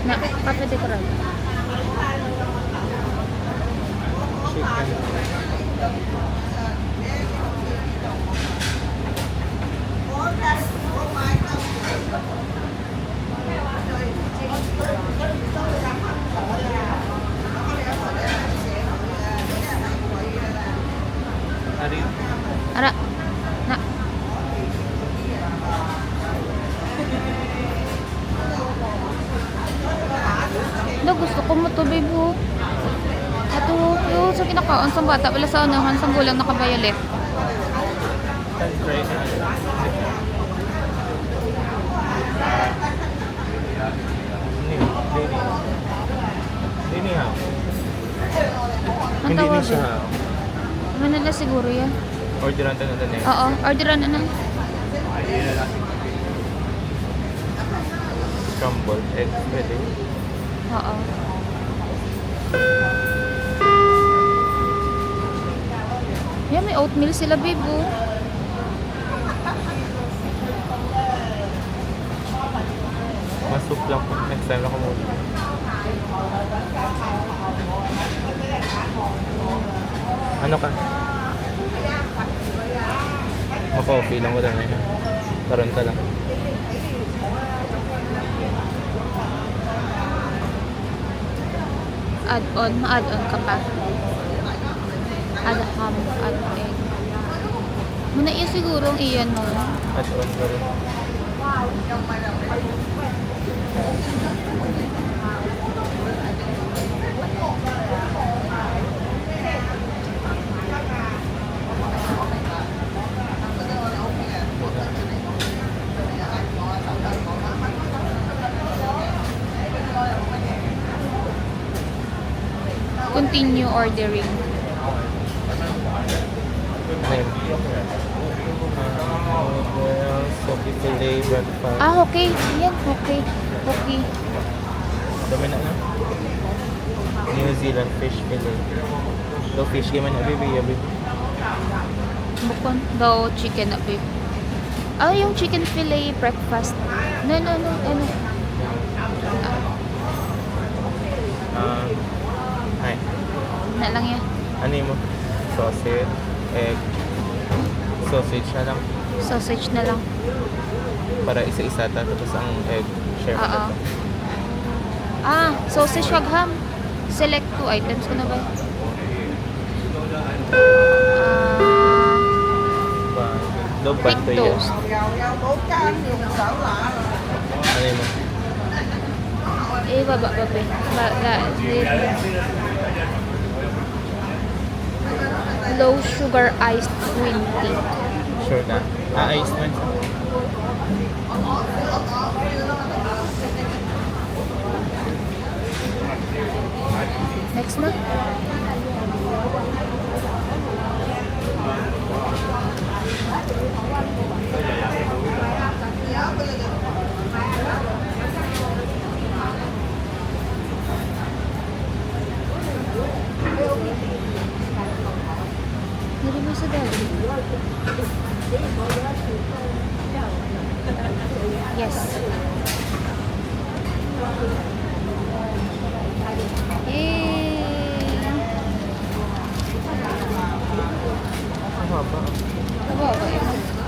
Na, kape de coral. Chicken. Ano yun? Ara. Na. No, gusto ko mo to, babe. Oh. Ato, yung sa kinakaon sa bata, wala sa unahan, sa gulang nakabayalit. Try na. Dini ha. Ang Hindi tawag din siya. Ano na siguro yan? Orderan tayo na din. Oo, orderan na na. Scrambled egg. Pwede. Oo. Yan, may oatmeal sila, babe. Oh. Masuk lang po. Next time lang ko muna. Ano ka? Coffee lang ko lang yun. Karoon ka lang. Add-on, ma-add-on ka pa. Add ham, add egg. Muna iya siguro ang iyan mo. At on ka rin. Continue ordering. Ano yun? Sophie Filet breakfast. Ah, okay. Yan, okay. Okay. Dami na na. New Zealand fish fillet. So fish gaman na baby, baby. Bukon daw chicken na, babe. Ah, yung chicken fillet breakfast. No, no, no. Ano? Ay. Na lang yan. Ano yun mo? Sausage, egg, sausage na lang. Sausage na lang. Para isa-isa tapos ang egg share mo Oo. na to. Ah, sausage wag ham. Select 2 items ko na ba? Dog Thick banto yan. toast. Ano yun mo? Eh, baba. Low sugar iced green tea. Sure na. Ice man. Next na. Nari mo sa dali. Yes. Yay! Ano ba? Kawawa yun.